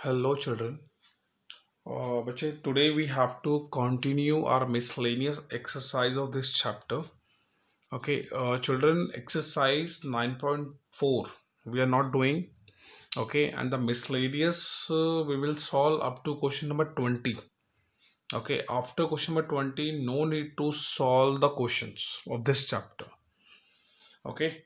Hello, children. Bache, today we have to continue our miscellaneous exercise of this chapter. Okay, children, exercise 9.4 we are not doing. Okay, and the miscellaneous we will solve up to question number 20. Okay, after question number 20, no need to solve the questions of this chapter. Okay,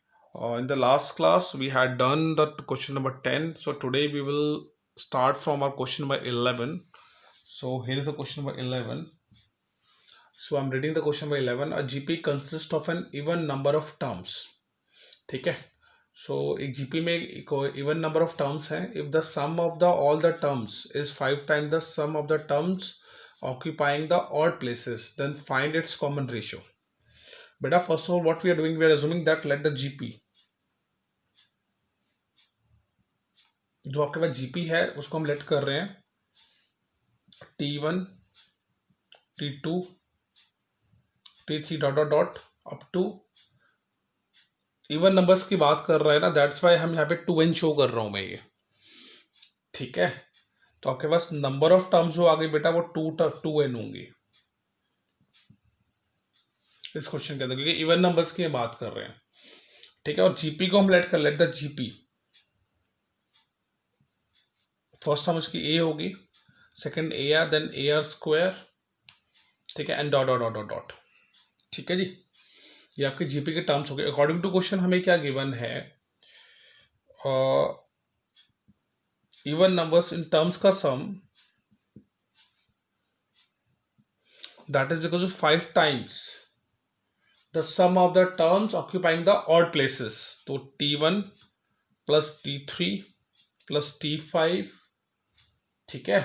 in the last class we had done the question number 10. So today we will start from our question number 11. So here is the question number 11. So I'm reading the question number 11. A GP consists of an even number of terms. ठीक है. So एक GP में एक even number of terms है. If the sum of the all the terms is 5 times the sum of the terms occupying the odd places, then find its common ratio. बेटा first of all what we are doing, we are assuming that let the GP, जो आपके पास GP है उसको हम let कर रहे हैं T1 T2 T3 dot dot dot up to even numbers की बात कर रहा है ना, दैट्स वाई हम यहाँ पे 2n शो कर रहा हूं मैं ये. ठीक है, तो आपके पास नंबर ऑफ टर्म्स जो आ गई बेटा वो 2n होंगी इस क्वेश्चन के अंदर, क्योंकि इवन नंबर्स की बात कर रहे हैं. ठीक है, और जीपी को हम लेट कर let the GP. First term उसकी ए होगी, second A R, then A R square. ठीक है, and dot dot dot dot. ठीक है जी, ये आपके जीपी के टर्म्स हो गए. अकॉर्डिंग टू क्वेश्चन हमें क्या गिवन है, इवन नंबर्स इन टर्म्स का sum that is equal to 5 times the sum of the terms occupying the odd places. तो T1 plus T3 plus T5, ठीक है,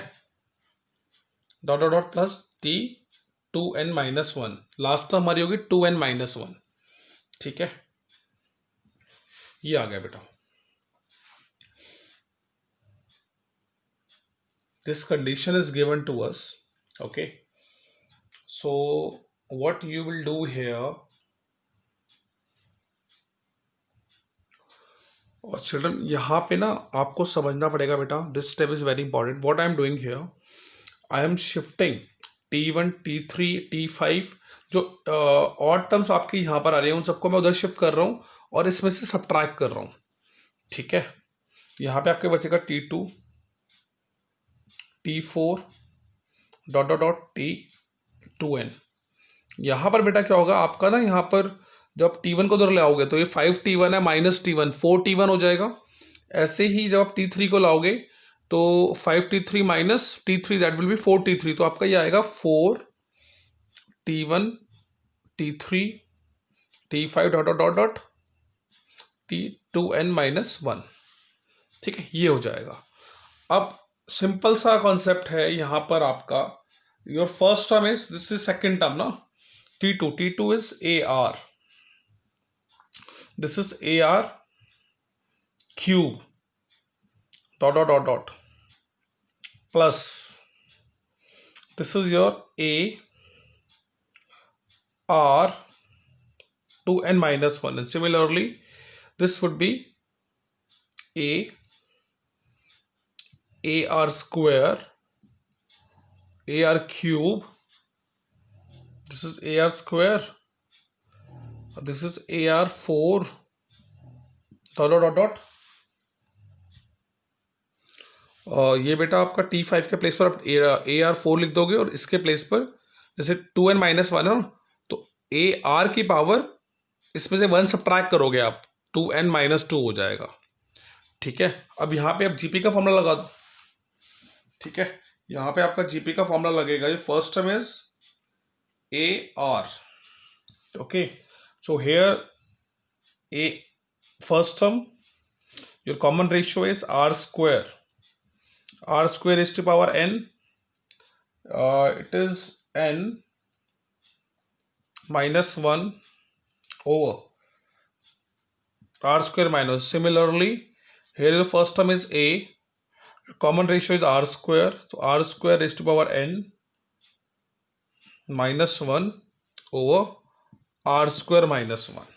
dot dot dot plus T2n minus 1. Last term हमारी होगी 2n minus 1. ठीक है, ये आ गया बेटा. This condition is given to us. Okay, so what you will do here, और चिल्ड्रन यहाँ पे ना आपको समझना पड़ेगा बेटा, this step is very important. What I am doing here, I am shifting T1 T3 T5, जो ऑड टर्म्स आपके यहाँ पर आ रहे हैं उन सबको मैं उधर शिफ्ट कर रहा हूँ और इसमें से सब्ट्रैक्ट कर रहा हूँ. ठीक है, यहाँ पे आपके बचेगा T2 T4 dot dot dot T2n. यहाँ पर बेटा क्या होगा आपका ना, यहाँ पर जब T1 को उधर ले आओगे तो ये 5T1 है माइनस T1, 4T1 हो जाएगा. ऐसे ही जब आप T3 को लाओगे तो 5T3 minus T3 that will be 4T3. तो आपका ये आएगा 4T1 T3 T5 dot dot dot dot T2n minus 1. ठीक है, ये हो जाएगा. अब सिंपल सा कॉन्सेप्ट है यहाँ पर आपका. Your first term is, this is second term ना, T2 is AR. This is AR cube dot dot dot dot plus this is your A R 2n minus 1, and similarly this would be AR square AR cube. This is AR square, this is AR4 dot dot dot dot. ये बेटा आपका T5 के place पर आप AR4 लिख दोगे और इसके प्लेस पर जैसे 2n माइनस 1 है ना, तो AR की पावर इसमें से 1 सब्ट्रैक्ट करोगे आप, 2n माइनस 2 हो जाएगा. ठीक है, अब यहाँ पे आप जीपी का फॉर्मूला लगा दो. ठीक है, यहाँ पे आपका जीपी का फॉर्मूला लगेगा. ये first term is AR. Okay, so here first term, your common ratio is R square. R square is to power n. It is n minus 1 over R square minus. Similarly, here the first term is A. Common ratio is R square. So R square is to power n minus 1 over R square minus 1.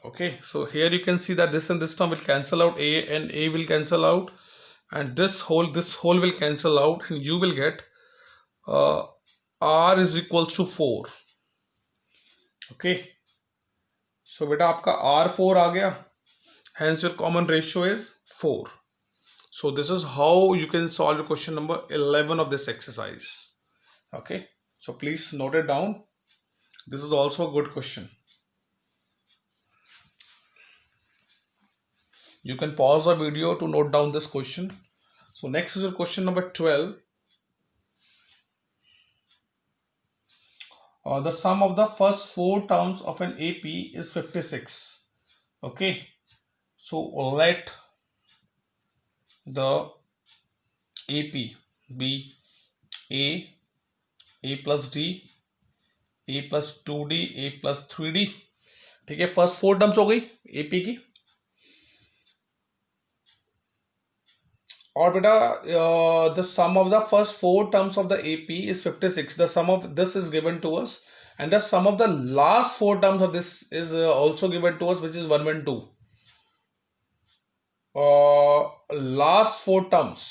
Okay, so here you can see that this and this term will cancel out, A and A will cancel out, and this whole will cancel out and you will get r is equals to 4. Okay, so beta आपका r 4 आ गया, hence your common ratio is 4. So this is how you can solve your question number 11 of this exercise. Okay, so please note it down. This is also a good question. You can pause the video to note down this question. So next is your question number 12. The sum of the first 4 terms of an AP is 56. Okay, so let the AP be A plus D, A plus 2D, A plus 3D. ठीक है, first 4 terms हो गई AP की। और बेटा the sum of the first 4 terms of the AP is 56. The sum of this is given to us, and the sum of the last 4 terms of this is also given to us, which is 1 1 2. Last 4 terms.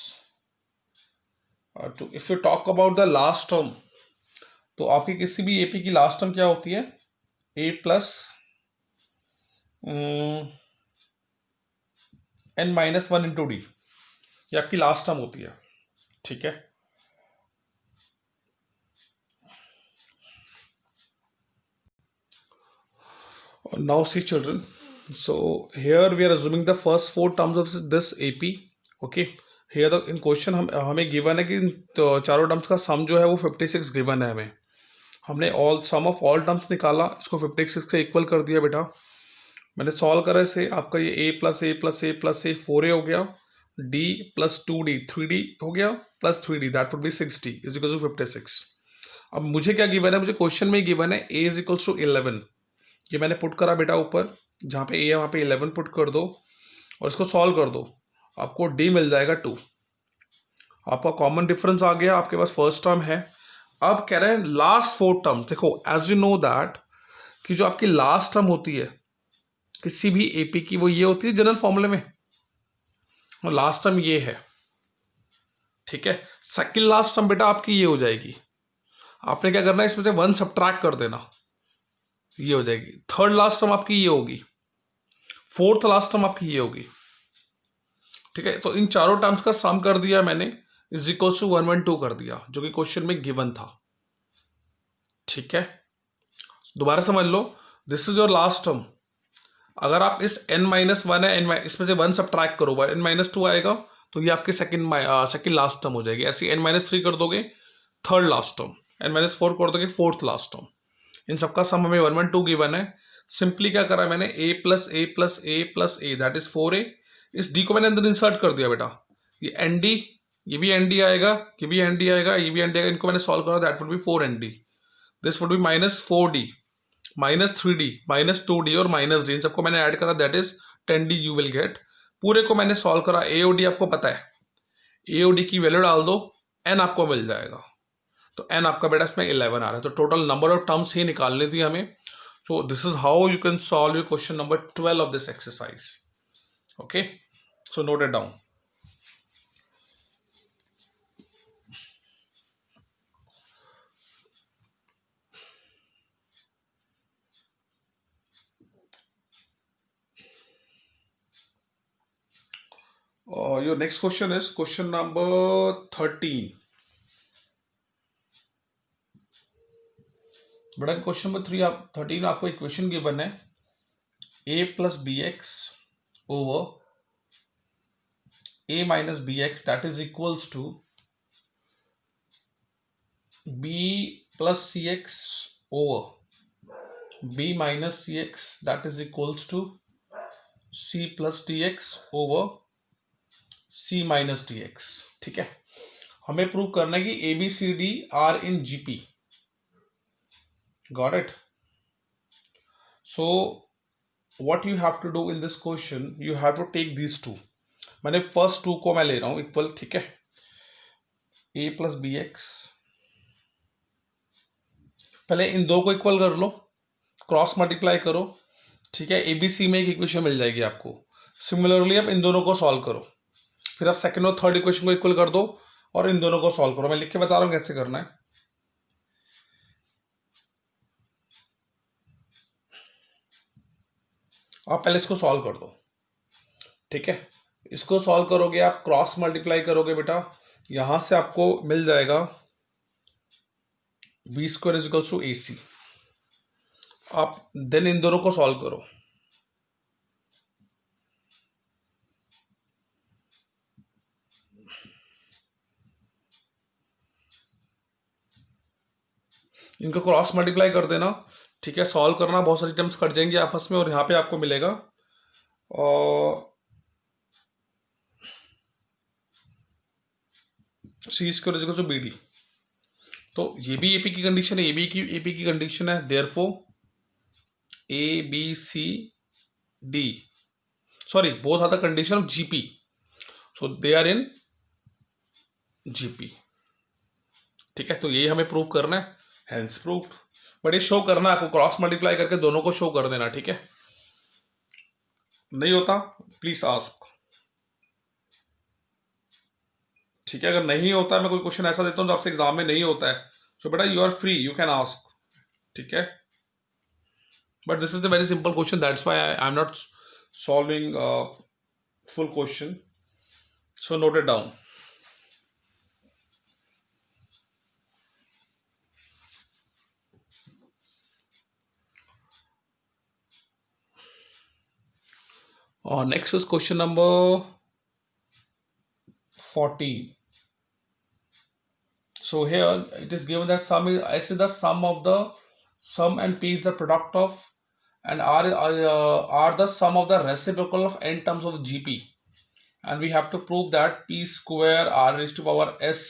If you talk about the last term, तो आपकी किसी भी AP की last term क्या होती है? A plus n minus 1 into D, ये आपकी लास्ट टर्म होती है। ठीक है, now see children, so here we are assuming the first 4 terms of this AP. okay, here the in question हमें गिवन है कि तो चारों टर्म्स का सम जो है वो 56 गिवन है हमें। हमने all sum of all terms निकाला, इसको 56 से इक्वल कर दिया बेटा। मैंने सॉल्व करा इसे, आपका ये a plus A plus A plus A 4a हो गया, d प्लस 2d 3d हो गया plus 3d, that would be 60 is equal to 56। अब मुझे क्या गिवन है? मुझे क्वेश्चन में गिवन है a इज इक्वल्स टू 11। ये मैंने पुट करा बेटा ऊपर, जहाँ पे a है वहाँ पे 11 पुट कर दो और इसको सॉल्व कर दो, आपको d मिल जाएगा 2। आपका कॉमन डिफरेंस आ गया, आपके पास फर्स्ट टर्म है। अब कह रहे हैं लास्ट 4 टर्म। देखो एज यू नो दैट कि जो आपकी लास्ट टर्म होती है किसी भी AP की, वो ये होती है जनरल फॉर्मूले में, और लास्ट टर्म ये है। ठीक है, सेकंड लास्ट टर्म बेटा आपकी ये हो जाएगी। आपने क्या करना है, इसमें से 1 सब्ट्रैक्ट कर देना, ये हो जाएगी। थर्ड लास्ट टर्म आपकी ये होगी, फोर्थ लास्ट टर्म आपकी ये होगी। ठीक है, तो इन चारों टर्म्स का सम कर दिया मैंने, इज इक्वल टू 1 1 2 कर दिया, जो कि क्वेश्चन में गिवन था। ठीक है, दोबारा समझ लो, this is your last term. अगर आप इस n-1 है, इसमें से 1 सब्ट्रैक्ट करो, n-2 आएगा, तो ये आपकी सेकंड लास्ट टर्म हो जाएगी। ऐसे n-3 कर दोगे, थर्ड लास्ट टर्म, n-4 कर दोगे, फोर्थ लास्ट टर्म। इन सबका सम हमें 1 1 2 गिवन है। सिंपली क्या करा मैंने, a plus A plus A plus A, that is 4a। इस d को मैंने अंदर इंसर्ट कर दिया बेटा, ये nd, ये भी nd आएगा, ये भी nd आएगा, ये भी nd आएगा। इनको मैंने सॉल्व करा, that would B 4nd, this would be minus 4d, minus 3d, minus 2d और माइनस d। इन सबको मैंने ऐड करा, that is 10d you will gate. पूरे को मैंने सॉल्व करा, a और d आपको पता है, a और d की वैल्यू डाल दो, n आपको मिल जाएगा। तो n आपका बेटा इसमें 11 आ रहा है। तो टोटल नंबर ऑफ टर्म्स ही निकालनी थी हमें। सो this is how you can solve your question number 12 of this exercise. Okay, so note it down. Your next question is question number 13. बेटा क्वेश्चन नंबर 13 आपको इक्वेशन गिवन है, a plus B X over a minus B X, that is equals to b plus C X over b minus C X, that is equals to c plus D X over c minus D X. ठीक है, हमें prove करना है कि ABCD are in GP। Got it? So what you have to do in this question, you have to take this to. मैंने first 2 को मैं ले रहा हूं इक्वल। ठीक है, a प्लस बी एक्स, पहले इन 2 को इक्वल कर लो, क्रॉस मल्टीप्लाई करो। ठीक है, ABC में एक इक्वेशन मिल जाएगी आपको। सिमिलरली अब इन दोनों को सॉल्व करो, फिर आप सेकंड और थर्ड इक्वेशन को इक्वल कर दो और इन दोनों को सॉल्व करो। मैं लिख के बता रहा हूं कैसे करना है। आप पहले इसको सॉल्व कर दो, ठीक है। इसको सॉल्व करोगे, आप क्रॉस मल्टीप्लाई करोगे बेटा, यहां से आपको मिल जाएगा B square is equal to A C. आप देन इन दोनों को सॉल्व करो। इनको क्रॉस मल्टीप्लाई कर देना, ठीक है। सॉल्व करना, बहुत सारी टर्म्स कट जाएंगे आपस में और यहाँ पे आपको मिलेगा C square is equal to B D. तो ये भी एपी की कंडीशन है, ये भी एपी की कंडीशन है। Therefore A B C D, sorry both are the condition of GP, so they are in GP, ठीक है। तो यही हमें प्रूव करना है, हेंस प्रूव्ड। बट ये शो करना आपको, क्रॉस मल्टीप्लाई करके दोनों को शो कर देना, ठीक है। नहीं होता प्लीज आस्क, ठीक है। अगर नहीं होता है, मैं कोई क्वेश्चन ऐसा देता हूं जो आपसे एग्जाम में नहीं होता है, सो बेटा you are free, you can ask, ठीक है। But this is the very simple question, that's why I am not solving full question, so note it down. Next is question number 14. So here it is given that sum is S is the sum of the sum and P is the product of, and are the sum of the reciprocal of n terms of GP, and we have to prove that P square R raised to power S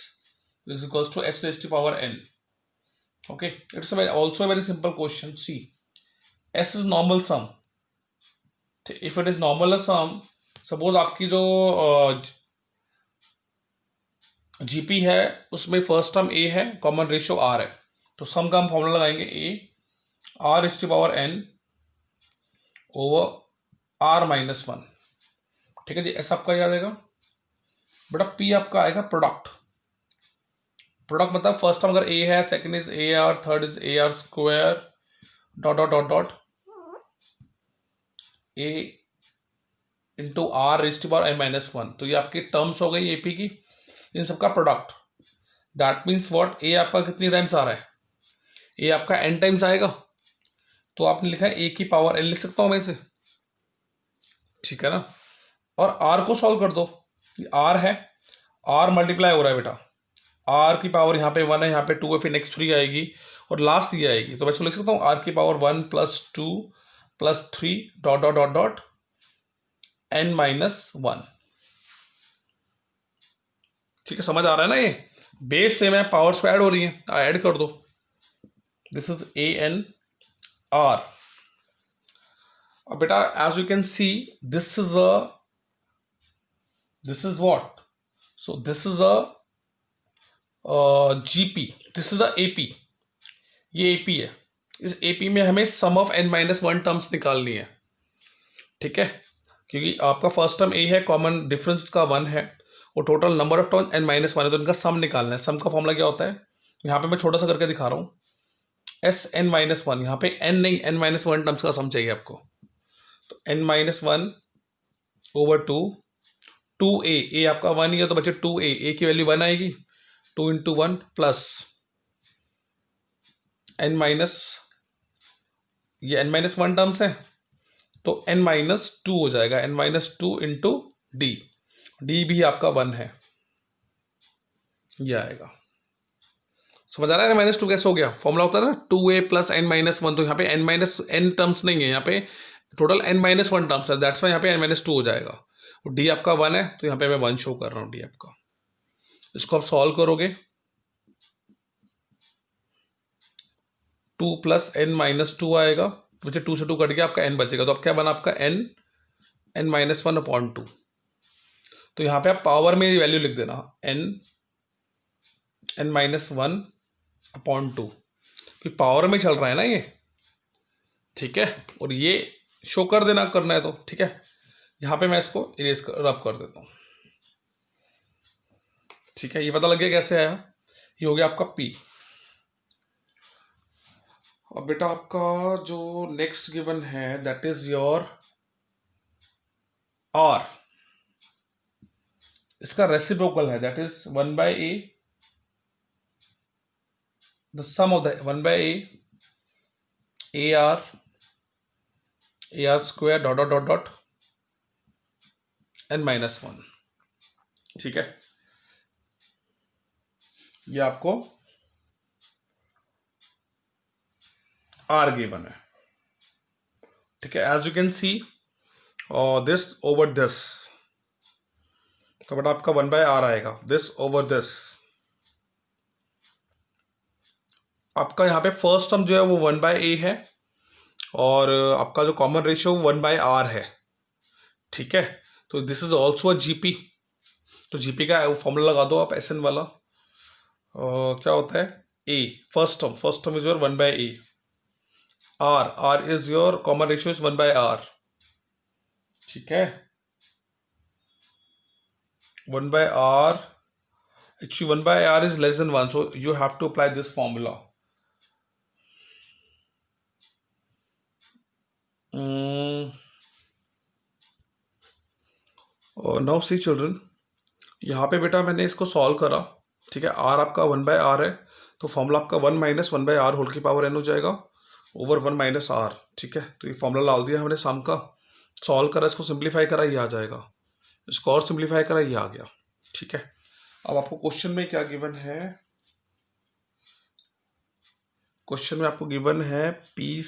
is equals to S raised to power N. Okay, it's also a very simple question. See, S is normal sum. If it is normal sum, suppose आपकी जो GP है उसमें first term ए है, common ratio are है, तो सम का हम formula लगाएंगे A R is to power N over R minus one, ठीक है जी। ऐसा आपका याद आएगा बेटा। पी आपका आएगा प्रोडक्ट, प्रोडक्ट मतलब फर्स्ट टर्म अगर ए है, second is A R, third is A R square dot dot dot dot A into R is to power N minus one. तो ये आपकी टर्म्स हो गई एपी की, इन सबका प्रोडक्ट। दैट मीन्स व्हाट, ए आपका कितनी टाइम्स आ रहा है, ए आपका एन टाइम्स आएगा, तो आपने लिखा है ए की पावर एन, लिख सकता हूं मैं इसे, ठीक है ना। और आर को सॉल्व कर दो, आर है, आर मल्टीप्लाई हो रहा है बेटा, आर की पावर यहाँ पे वन है, यहाँ पे टू है, फिर नेक्स्ट थ्री आएगी और लास्ट ये आएगी, तो बच्चों लिख सकता हूँ आर की power one plus two plus three dot dot dot dot N minus one, ठीक है। समझ आ रहा है ना, ये बेस सेम है, पावर्स ऐड हो रही है, ऐड कर दो। This is A N R. अब बेटा as you can see this is what, so this is GP, this is AP, ये एपी है। इस एपी में हमें sum of N minus one terms निकालनी है, ठीक है, क्योंकि आपका फर्स्ट टर्म ए है, कॉमन डिफरेंस का वन है और total number of terms N minus one है, तो इनका सम निकालना है। सम का फॉर्मूला क्या होता है, यहाँ पे मैं छोटा सा करके दिखा रहा हूँ, एस एन माइनस वन, यहाँ पे एन नहीं, एन माइनस वन टर्म्स का सम चाहिए आपको, तो N minus one over two, two A आपका वन ही है तो बच्चे टू ए की वैल्यू वन आएगी, two into one plus N minus, ये एन माइनस वन टर्म्स है तो एन माइनस टू हो जाएगा, N minus two into D, D भी आपका वन है, ये आएगा। समझ आ रहा है माइनस टू कैसे हो गया, फॉर्मूला होता है ना two A plus N minus one, तो यहाँ पे एन माइनस एन टर्म्स नहीं है, यहाँ पे total N minus one terms है, दैट्स वाई यहाँ पे एन माइनस टू हो जाएगा, और डी आपका वन है तो यहाँ पे मैं वन शो कर रहा हूँ डी आपका। इसको आप सॉल्व करोगे, two plus N minus two आएगा, मुझे टू से टू कट गया, आपका एन बचेगा, तो अब क्या बना आपका N, N minus one upon two. तो यहाँ पे आप पावर में वैल्यू लिख देना, N N minus one upon two, क्योंकि पावर में चल रहा है ना ये, ठीक है। और ये शो कर देना, करना है तो ठीक है। यहाँ पे मैं इसको इरेज रब कर देता हूँ, ठीक है, ये पता लग गया कैसे आया, ये हो गया आपका P। अब बेटा आपका जो नेक्स्ट गिवन है दैट इज योर R, इसका रेसिप्रोकल है that is 1/a, the sum of the 1/a AR square dot dot dot dot n-1। ठीक है, ये आपको R गिवन है। ठीक है, as you can see this over this, तो बेटा आपका 1/r आएगा, दिस ओवर दिस। आपका यहाँ पे फर्स्ट टर्म जो है वो 1/a है और आपका जो कॉमन रेशियो 1/r है। ठीक है, तो this is also a GP, तो जीपी का फॉर्मूला लगा दो आप SN वाला। क्या होता है a, first term is your 1/a, r is your common ratio is 1/r। ठीक है, 1/r, actually 1/r is less than 1, so you have to apply this formula. Now see children, यहाँ पे बेटा मैंने इसको सॉल्व करा। ठीक है, r आपका 1/r है, तो फॉर्मूला आपका 1 - 1/r होल की पावर n हो जाएगा ओवर 1 - r। ठीक है, तो ये फॉर्मूला डाल दिया हमने सम का, सॉल्व करा, इसको सिंप्लीफाई करा, ये आ जाएगा, इसको और सिंप्लीफाई करा, ये आ गया। ठीक है, अब आपको क्वेश्चन में क्या गिवन है, क्वेश्चन में आपको गिवन है p²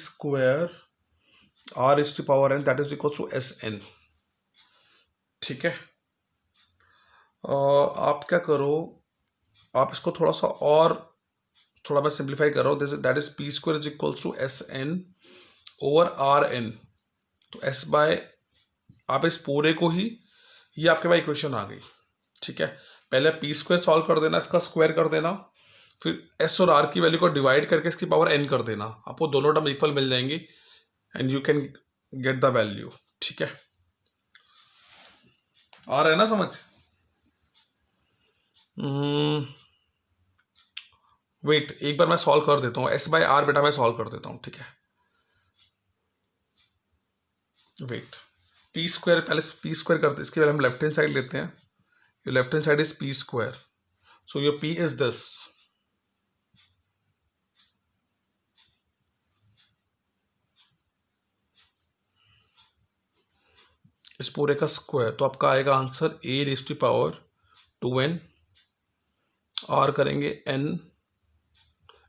r⁻n that is equal to SN। ठीक है, आप क्या करो, आप इसको थोड़ा सा और थोड़ा मैं सिंप्लीफाई कर रहा हूँ, that is p² is equal to SN over RN। तो S बाय, आप इस पूरे को ही, ये आपके पास इक्वेशन आ गई। ठीक है, पहले p² सॉल्व कर देना, इसका स्क्वायर कर देना, फिर S और R की वैल्यू को डिवाइड करके इसकी पावर n कर देना, आपको दोनों टर्म इक्वल मिल जाएंगी and you can get the value. ठीक है, आ रहा है ना समझ? वेट, एक बार मैं सॉल्व कर देता हूँ, S/R बेटा मैं सॉल्व कर देता हूँ। ठीक है, वेट, p² पहले p² करते, इसके पहले हम लेफ्ट हैंड साइड लेते हैं, your left hand side is p², so your p is this, इस पूरे का स्क्वायर, तो आपका आएगा आंसर a⁻²n, और करेंगे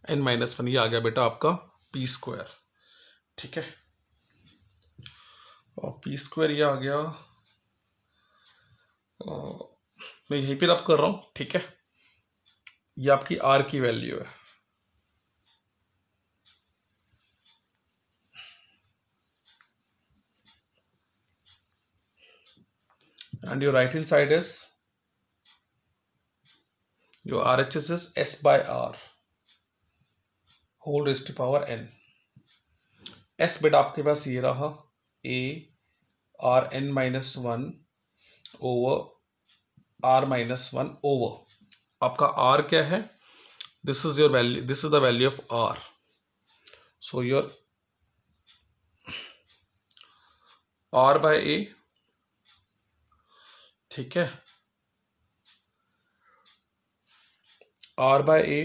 n-1, ये आ गया बेटा आपका p²। ठीक है, और p² ये आ गया, मैं यहीं पर अब कर रहा हूं। ठीक है, ये आपकी r की वैल्यू है, and your right hand side is, your RHS is S/R whole raised to power n। S बेटा आपके पास ये रहा ARn-1 ओवर R-1 ओवर, आपका R क्या है, this is your value, this is the value of R, so your R/A। ठीक है, R/A,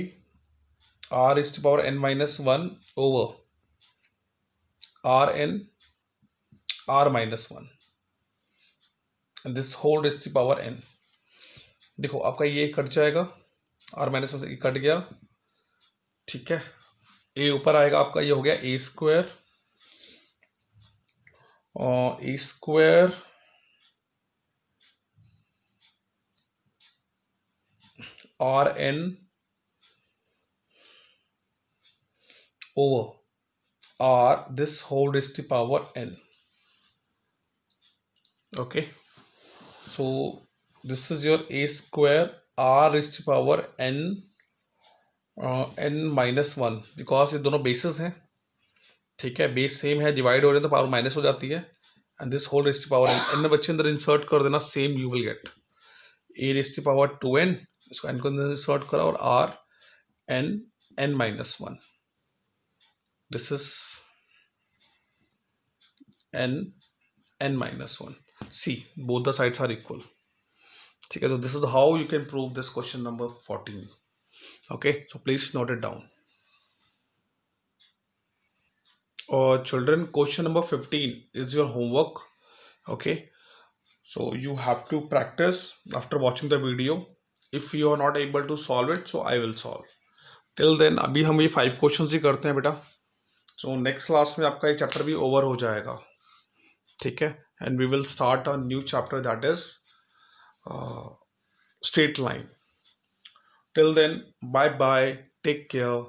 R⁻n-1 over Rn R-1 and this whole raised to power n। देखो आपका ये कट जाएगा, R-1 से कट गया। ठीक है, a ऊपर आएगा, आपका ये हो गया a² और a² Rn over R this whole raised to power n. Okay, so this is your a² R raised to power n n-1, because ये दोनों बेसिस हैं। ठीक है, बेस सेम है, डिवाइड हो रहे हैं तो पावर माइनस हो जाती है, and this whole raised to power n, बच्चे अंदर इंसर्ट कर देना, same you will get a raised to power 2n इसको n को अंदर सॉर्ट करा और r n n minus 1. This is n n minus 1. See, both the sides are equal. ठीक है, तो this is how you can prove this question number 14. Okay, so please note it down. Children, question number 15 is your homework. Okay, so you have to practice after watching the video. If you are not able to solve it, so I will solve. Till then, अभी हम ये 5 questions ही करते हैं बेटा. So next class में आपका ये chapter भी ओवर हो जाएगा. ठीक है, and we will start a new chapter, that is straight line. Till then, bye bye, take care.